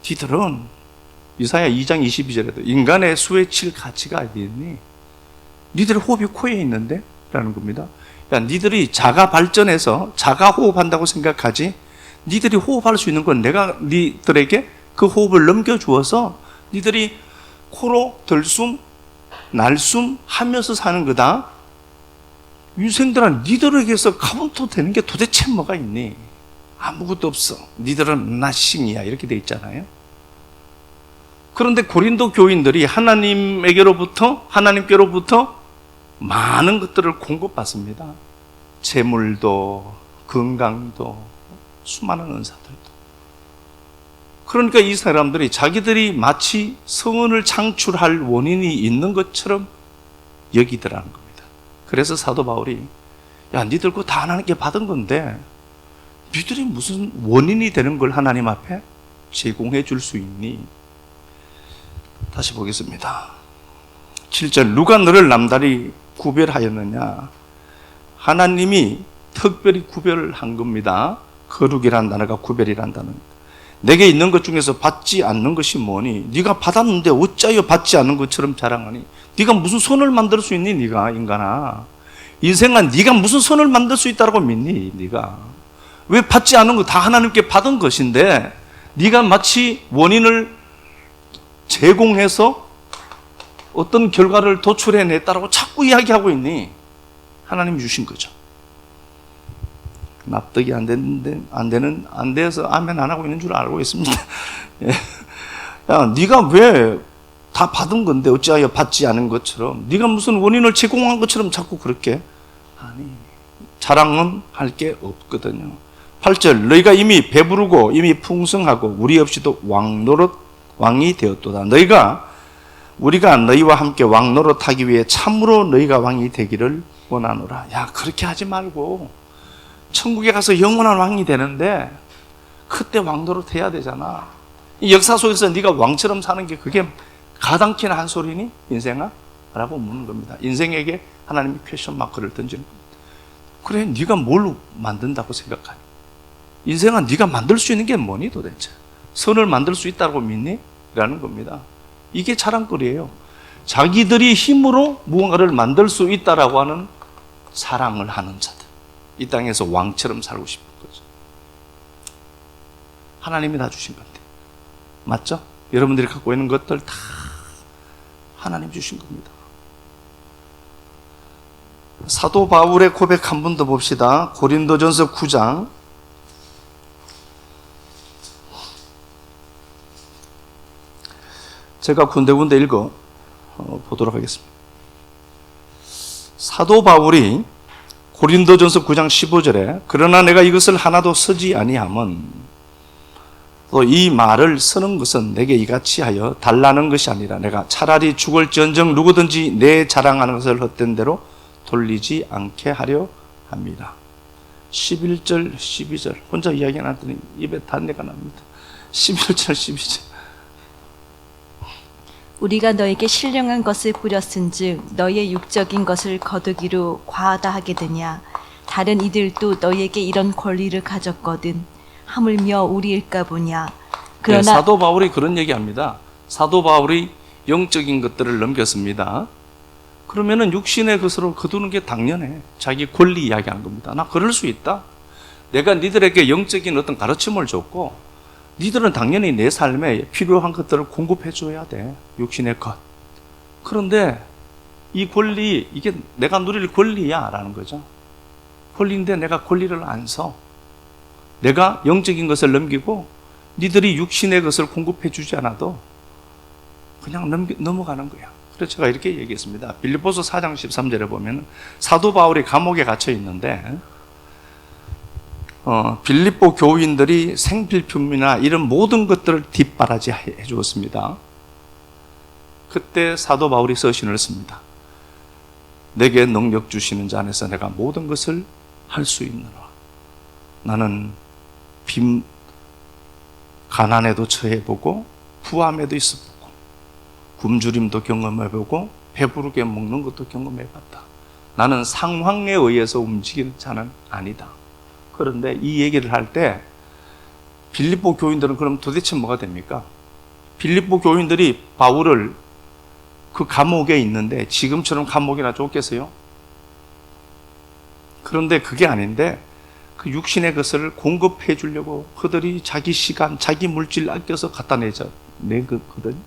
Speaker 2: 니들은 이사야 2장 22절에도 인간의 수에 칠 가치가 어디 있니? 니들의 호흡이 코에 있는데? 라는 겁니다. 야, 니들이 자가 발전해서 자가 호흡한다고 생각하지, 니들이 호흡할 수 있는 건 내가 니들에게 그 호흡을 넘겨주어서 니들이 코로 들숨, 날숨 하면서 사는 거다. 인생들은 니들에게서 카운트 되는 게 도대체 뭐가 있니? 아무것도 없어. 니들은 나싱이야. 이렇게 돼 있잖아요. 그런데 고린도 교인들이 하나님께로부터 많은 것들을 공급받습니다. 재물도, 건강도, 수많은 은사들도. 그러니까 이 사람들이 자기들이 마치 성은을 창출할 원인이 있는 것처럼 여기더라는 겁니다. 그래서 사도 바울이 야, 니들 거 다 하나님께 받은 건데 니들이 무슨 원인이 되는 걸 하나님 앞에 제공해 줄 수 있니? 다시 보겠습니다. 7절, 누가 너를 남다리 구별하였느냐? 하나님이 특별히 구별을 한 겁니다. 거룩이란 단어가 구별이란 단어입니다. 내게 있는 것 중에서 받지 않는 것이 뭐니? 네가 받았는데 어찌하여 받지 않는 것처럼 자랑하니? 네가 무슨 손을 만들 수 있니? 네가 인간아. 인생아, 네가 무슨 손을 만들 수 있다고 믿니? 네가 왜 받지 않은 거 다 하나님께 받은 것인데 네가 마치 원인을 제공해서 어떤 결과를 도출해냈다라고 자꾸 이야기하고 있니? 하나님이 주신 거죠. 납득이 안 돼서 아멘 안 하고 있는 줄 알고 있습니다. 야, 네가 왜 다 받은 건데 어찌하여 받지 않은 것처럼 네가 무슨 원인을 제공한 것처럼 자꾸 그렇게 아니, 자랑은 할 게 없거든요. 8절, 너희가 이미 배부르고 이미 풍성하고 우리 없이도 왕이 되었도다. 우리가 너희와 함께 왕노릇하기 위해 참으로 너희가 왕이 되기를 원하노라. 야, 그렇게 하지 말고 천국에 가서 영원한 왕이 되는데 그때 왕노릇 해야 되잖아. 이 역사 속에서 네가 왕처럼 사는 게 그게 가당키나 한 소리니? 인생아? 라고 묻는 겁니다. 인생에게 하나님이 퀘션 마크를 던지는 겁니다. 그래, 네가 뭘 만든다고 생각하니? 인생아, 네가 만들 수 있는 게 뭐니 도대체? 선을 만들 수 있다고 믿니? 라는 겁니다. 이게 자랑거리예요. 자기들이 힘으로 무언가를 만들 수 있다라고 하는 사랑을 하는 자들. 이 땅에서 왕처럼 살고 싶은 거죠. 하나님이 다 주신 건데. 맞죠? 여러분들이 갖고 있는 것들 다 하나님 주신 겁니다. 사도 바울의 고백 한 번 더 봅시다. 고린도전서 9장. 제가 군데군데 읽어 보도록 하겠습니다. 사도 바울이 고린도전서 9장 15절에 그러나 내가 이것을 하나도 쓰지 아니함은 또 이 말을 쓰는 것은 내게 이같이 하여 달라는 것이 아니라 내가 차라리 죽을지언정 누구든지 내 자랑하는 것을 헛된 대로 돌리지 않게 하려 합니다. 11절 12절 혼자 이야기 안 하더니 입에 단내가 납니다. 11절 12절
Speaker 1: 우리가 너에게 신령한 것을 뿌렸은즉 너희의 육적인 것을 거두기로 과하다 하게 되냐. 다른 이들도 너희에게 이런 권리를 가졌거든 하물며 우리일까 보냐. 그러나
Speaker 2: 네, 사도 바울이 그런 얘기합니다. 사도 바울이 영적인 것들을 넘겼습니다. 그러면은 육신의 것으로 거두는 게 당연해. 자기 권리 이야기한 겁니다. 나 그럴 수 있다. 내가 니들에게 영적인 어떤 가르침을 줬고 니들은 당연히 내 삶에 필요한 것들을 공급해 줘야 돼. 육신의 것. 그런데 이 권리, 이게 내가 누릴 권리야 라는 거죠. 권리인데 내가 권리를 안 써. 내가 영적인 것을 넘기고 니들이 육신의 것을 공급해 주지 않아도 그냥 넘어가는 거야. 그래서 제가 이렇게 얘기했습니다. 빌립보서 4장 13절에 보면 사도 바울이 감옥에 갇혀 있는데 빌립보 교인들이 생필품이나 이런 모든 것들을 뒷바라지 해 주었습니다. 그때 사도 바울이 서신을 씁니다. 내게 능력 주시는 자 안에서 내가 모든 것을 할 수 있노라. 나는 가난에도 처해보고 부함에도 있어보고 굶주림도 경험해보고 배부르게 먹는 것도 경험해봤다. 나는 상황에 의해서 움직이는 자는 아니다. 그런데 이 얘기를 할 때 빌립보 교인들은 그럼 도대체 뭐가 됩니까? 빌립보 교인들이 바울을 그 감옥에 있는데 지금처럼 감옥이나 쫓겠어요? 그런데 그게 아닌데 그 육신의 것을 공급해 주려고 그들이 자기 시간, 자기 물질 아껴서 갖다 내거든.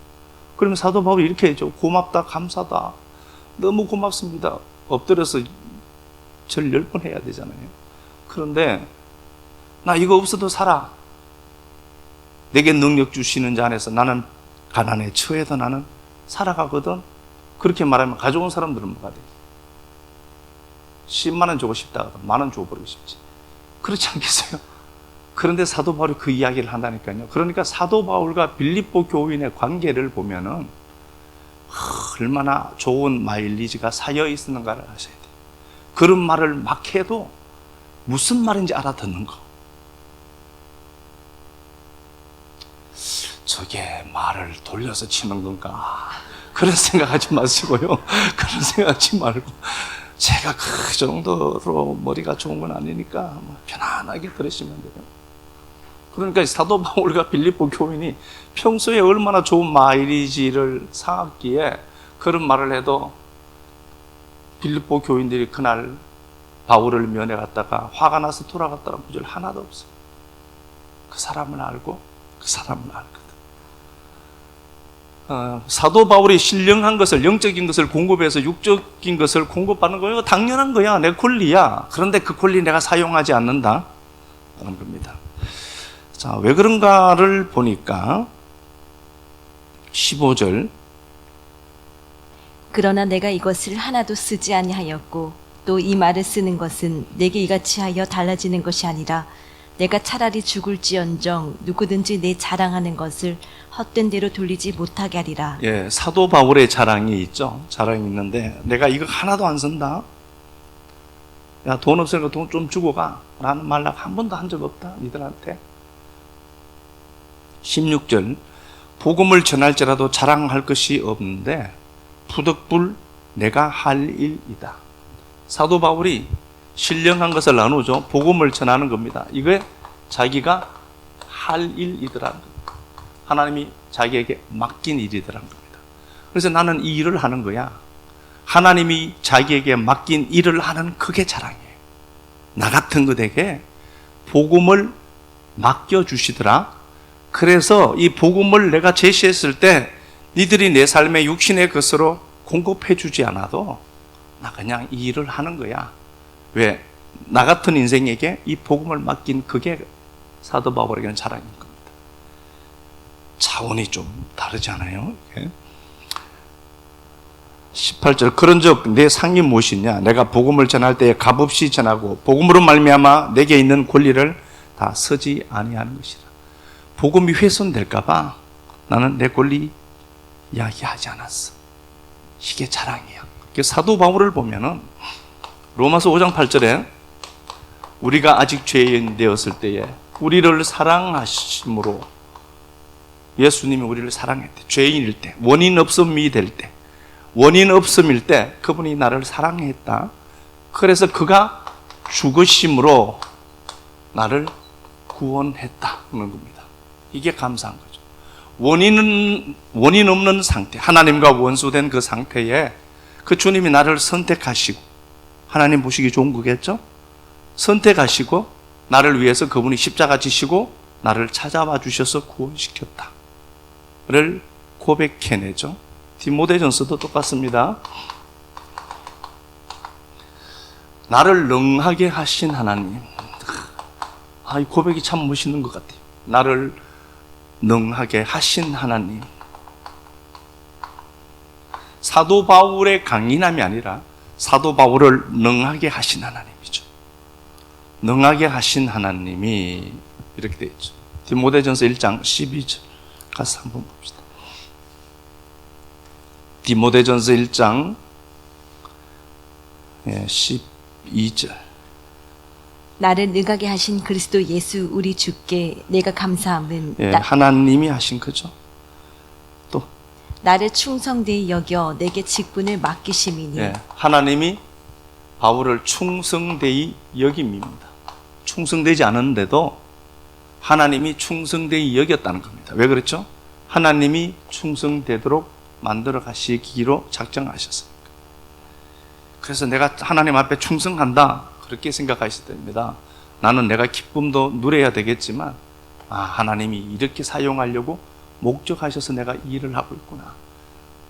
Speaker 2: 그러면 사도 바울이 이렇게 해줘. 고맙다, 감사다. 너무 고맙습니다. 엎드려서 절 10번 해야 되잖아요. 그런데 나 이거 없어도 살아. 내게 능력 주시는 자 안에서 나는 가난에 처해도 나는 살아가거든. 그렇게 말하면 가져온 사람들은 뭐가 돼? 10만 원 주고 싶다 하거든. 10,000원 줘버리고 싶지. 그렇지 않겠어요? 그런데 사도 바울이 그 이야기를 한다니까요. 그러니까 사도 바울과 빌립보 교인의 관계를 보면은 얼마나 좋은 마일리지가 쌓여 있었는가를 아셔야 돼요. 그런 말을 막 해도 무슨 말인지 알아듣는 거. 저게 말을 돌려서 치는 건가? 그런 생각하지 마시고요. 그런 생각하지 말고 제가 그 정도로 머리가 좋은 건 아니니까 편안하게 들으시면 돼요. 그러니까 사도 바울과 빌립보 교인이 평소에 얼마나 좋은 마일리지를 쌓았기에 그런 말을 해도 빌립보 교인들이 그날 바울을 면회 갔다가 화가 나서 돌아갔다는 구절 하나도 없어요. 그 사람을 알고 그 사람을 알거든. 사도 바울이 신령한 것을, 영적인 것을 공급해서 육적인 것을 공급하는 거예요. 당연한 거야. 내 권리야. 그런데 그 권리 내가 사용하지 않는다 그런 겁니다. 자, 왜 그런가를 보니까 15절,
Speaker 1: 그러나 내가 이것을 하나도 쓰지 아니하였고 또 이 말을 쓰는 것은 내게 이같이 하여 달라지는 것이 아니라 내가 차라리 죽을지언정 누구든지 내 자랑하는 것을 헛된 대로 돌리지 못하게 하리라.
Speaker 2: 예, 사도 바울의 자랑이 있죠. 자랑이 있는데 내가 이거 하나도 안 쓴다. 야, 돈 없으니까 돈 좀 주고 가. 라는 말 한 번도 한 적 없다. 니들한테. 16절, 복음을 전할지라도 자랑할 것이 없는데 부득불 내가 할 일이다. 사도 바울이 신령한 것을 나누죠. 복음을 전하는 겁니다. 이게 자기가 할 일이더라는 겁니다. 하나님이 자기에게 맡긴 일이더라는 겁니다. 그래서 나는 이 일을 하는 거야. 하나님이 자기에게 맡긴 일을 하는 그게 자랑이에요. 나 같은 것에게 복음을 맡겨주시더라. 그래서 이 복음을 내가 제시했을 때 니들이 내 삶의 육신의 것으로 공급해 주지 않아도 나 그냥 이 일을 하는 거야. 왜? 나 같은 인생에게 이 복음을 맡긴 그게 사도 바울에게는 자랑인 겁니다. 차원이 좀 다르지 않아요? 18절, 그런즉 내 상이 무엇이냐? 내가 복음을 전할 때에 값없이 전하고 복음으로 말미암아 내게 있는 권리를 다 쓰지 아니하는 것이라. 복음이 훼손될까 봐 나는 내 권리 이야기하지 않았어. 이게 자랑이야. 사도 바울을 보면은 로마서 5장 8절에 우리가 아직 죄인 되었을 때에 우리를 사랑하심으로 예수님이 우리를 사랑했대. 죄인일 때, 원인 없음이 될 때, 원인 없음일 때 그분이 나를 사랑했다. 그래서 그가 죽으심으로 나를 구원했다 하는 겁니다. 이게 감사한 거죠. 원인 없는 상태, 하나님과 원수된 그 상태에 그 주님이 나를 선택하시고, 하나님 보시기 좋은 거겠죠? 선택하시고 나를 위해서 그분이 십자가 지시고 나를 찾아와 주셔서 구원시켰다를 고백해내죠. 디모데전서도 똑같습니다. 나를 능하게 하신 하나님. 이 고백이 참 멋있는 것 같아요. 나를 능하게 하신 하나님. 사도 바울의 강인함이 아니라 사도 바울을 능하게 하신 하나님이죠. 능하게 하신 하나님이 이렇게 되어 있죠. 디모데전서 1장 12절 가서 한번 봅시다. 디모데전서 1장 12절.
Speaker 1: 나를 능하게 하신 그리스도 예수 우리 주께 내가 감사함은
Speaker 2: 하나님이 하신 거죠. 또
Speaker 1: 나를 충성되이 여겨 내게 직분을 맡기심이니.
Speaker 2: 하나님이 바울을 충성되이 여김입니다. 충성되지 않은데도 하나님이 충성되이 여겼다는 겁니다. 왜 그렇죠? 하나님이 충성되도록 만들어 가시기로 작정하셨습니다. 그래서 내가 하나님 앞에 충성한다, 그렇게 생각하셔야 됩니다. 나는 내가 기쁨도 누려야 되겠지만 하나님이 이렇게 사용하려고 목적하셔서 내가 일을 하고 있구나.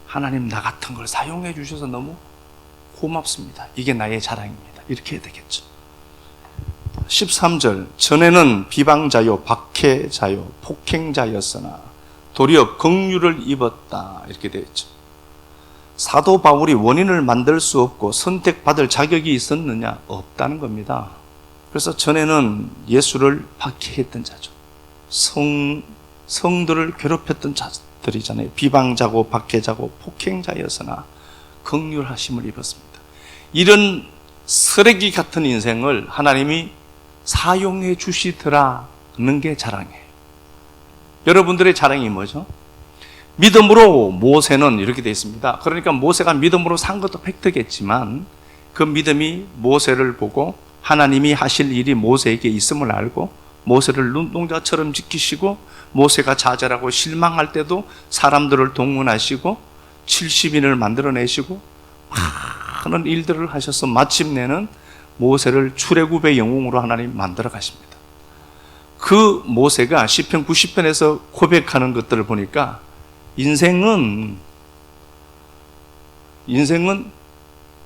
Speaker 2: 하나님 나 같은 걸 사용해 주셔서 너무 고맙습니다. 이게 나의 자랑입니다. 이렇게 해야 되겠죠. 13절, 전에는 비방자요 박해자요 폭행자였으나 도리어 긍휼을 입었다, 이렇게 되어 있죠. 사도 바울이 원인을 만들 수 없고 선택받을 자격이 있었느냐? 없다는 겁니다. 그래서 전에는 예수를 박해했던 자죠. 성들을 괴롭혔던 자들이잖아요. 비방자고 박해자고 폭행자였으나 긍휼하심을 입었습니다. 이런 쓰레기 같은 인생을 하나님이 사용해 주시더라는 게 자랑이에요. 여러분들의 자랑이 뭐죠? 믿음으로 모세는 이렇게 되어 있습니다. 그러니까 모세가 믿음으로 산 것도 팩트겠지만 그 믿음이 모세를 보고 하나님이 하실 일이 모세에게 있음을 알고 모세를 눈동자처럼 지키시고 모세가 좌절하고 실망할 때도 사람들을 동원하시고 70인을 만들어내시고 많은 일들을 하셔서 마침내는 모세를 출애굽의 영웅으로 하나님 만들어 가십니다. 그 모세가 시편 90편에서 고백하는 것들을 보니까 인생은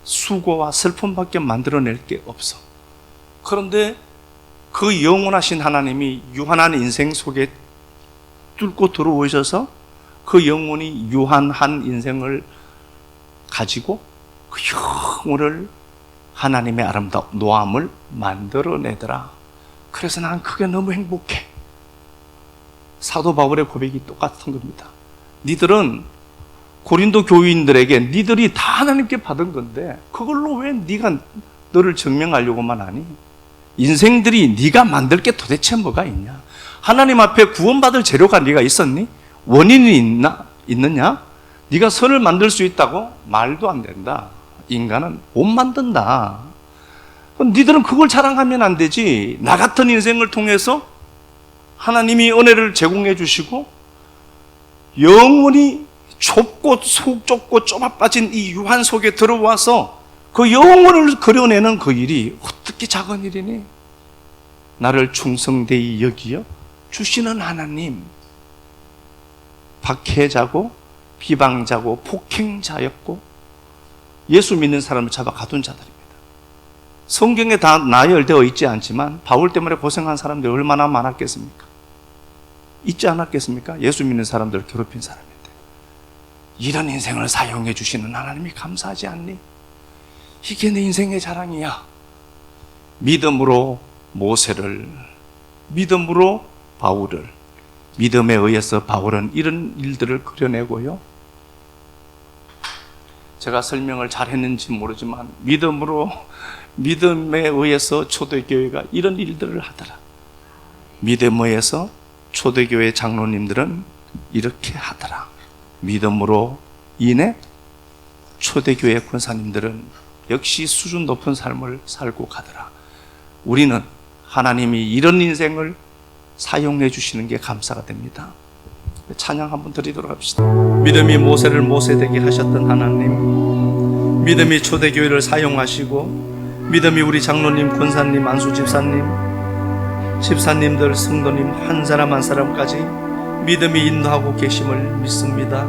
Speaker 2: 수고와 슬픔밖에 만들어낼 게 없어. 그런데 그 영원하신 하나님이 유한한 인생 속에 뚫고 들어오셔서 그 영혼이 유한한 인생을 가지고 그 영혼을 하나님의 아름다운 노함을 만들어내더라. 그래서 난 그게 너무 행복해. 사도 바울의 고백이 똑같은 겁니다. 니들은 고린도 교인들에게 니들이 다 하나님께 받은 건데 그걸로 왜 네가 너를 증명하려고만 하니? 인생들이 네가 만들 게 도대체 뭐가 있냐? 하나님 앞에 구원받을 재료가 네가 있었니? 원인이 있느냐? 네가 선을 만들 수 있다고? 말도 안 된다. 인간은 못 만든다. 니들은 그걸 자랑하면 안 되지. 나 같은 인생을 통해서 하나님이 은혜를 제공해 주시고 영원히 좁고 속 좁고 좁아 빠진 이 유한 속에 들어와서 그 영혼을 그려내는 그 일이 어떻게 작은 일이니? 나를 충성되이 여기어 주시는 하나님. 박해자고 비방자고 폭행자였고 예수 믿는 사람을 잡아 가둔 자들입니다. 성경에 다 나열되어 있지 않지만 바울 때문에 고생한 사람들이 얼마나 많았겠습니까? 있지 않았겠습니까? 예수 믿는 사람들을 괴롭힌 사람인데 이런 인생을 사용해 주시는 하나님이 감사하지 않니? 이게 내 인생의 자랑이야. 믿음으로 모세를, 믿음으로 바울을, 믿음에 의해서 바울은 이런 일들을 그려내고요. 제가 설명을 잘 했는지 모르지만 믿음에 의해서 초대교회가 이런 일들을 하더라. 믿음에 의해서 초대교회 장로님들은 이렇게 하더라. 믿음으로 인해 초대교회 권사님들은 역시 수준 높은 삶을 살고 가더라. 우리는 하나님이 이런 인생을 사용해 주시는 게 감사가 됩니다. 찬양 한번 드리도록 합시다. 믿음이 모세를 모세되게 하셨던 하나님, 믿음이 초대교회를 사용하시고 믿음이 우리 장로님, 권사님, 안수 집사님들, 성도님 한 사람 한 사람까지 믿음이 인도하고 계심을 믿습니다.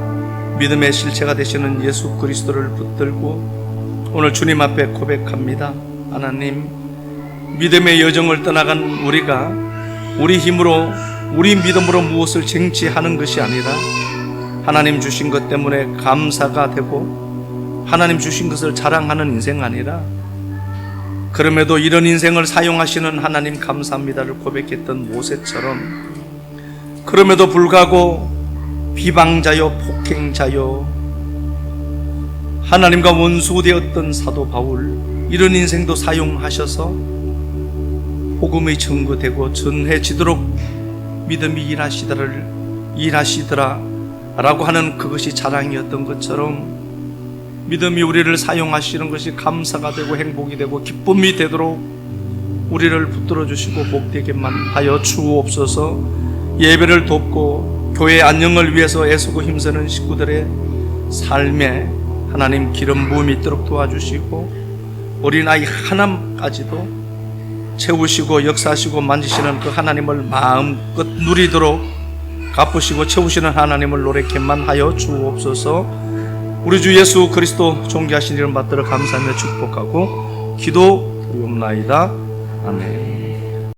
Speaker 2: 믿음의 실체가 되시는 예수 그리스도를 붙들고 오늘 주님 앞에 고백합니다. 하나님, 믿음의 여정을 떠나간 우리가 우리 힘으로 우리 믿음으로 무엇을 쟁취하는 것이 아니라 하나님 주신 것 때문에 감사가 되고 하나님 주신 것을 자랑하는 인생 아니라 그럼에도 이런 인생을 사용하시는 하나님 감사합니다를 고백했던 모세처럼 그럼에도 불구하고 비방자요 폭행자요 하나님과 원수되었던 사도 바울 이런 인생도 사용하셔서 복음의 증거되고 전해지도록 믿음이 일하시더라 라고 하는 그것이 자랑이었던 것처럼 믿음이 우리를 사용하시는 것이 감사가 되고 행복이 되고 기쁨이 되도록 우리를 붙들어 주시고 복되게만 하여 주옵소서. 예배를 돕고 교회 안녕을 위해서 애쓰고 힘쓰는 식구들의 삶에 하나님 기름 부음이 있도록 도와주시고 어린아이 하나까지도 채우시고 역사하시고 만지시는 그 하나님을 마음껏 누리도록 갚으시고 채우시는 하나님을 노래케만 하여 주옵소서. 우리 주 예수 그리스도 존귀하신 이름 받들어 감사하며 축복하고 기도 드리옵나이다. 아멘.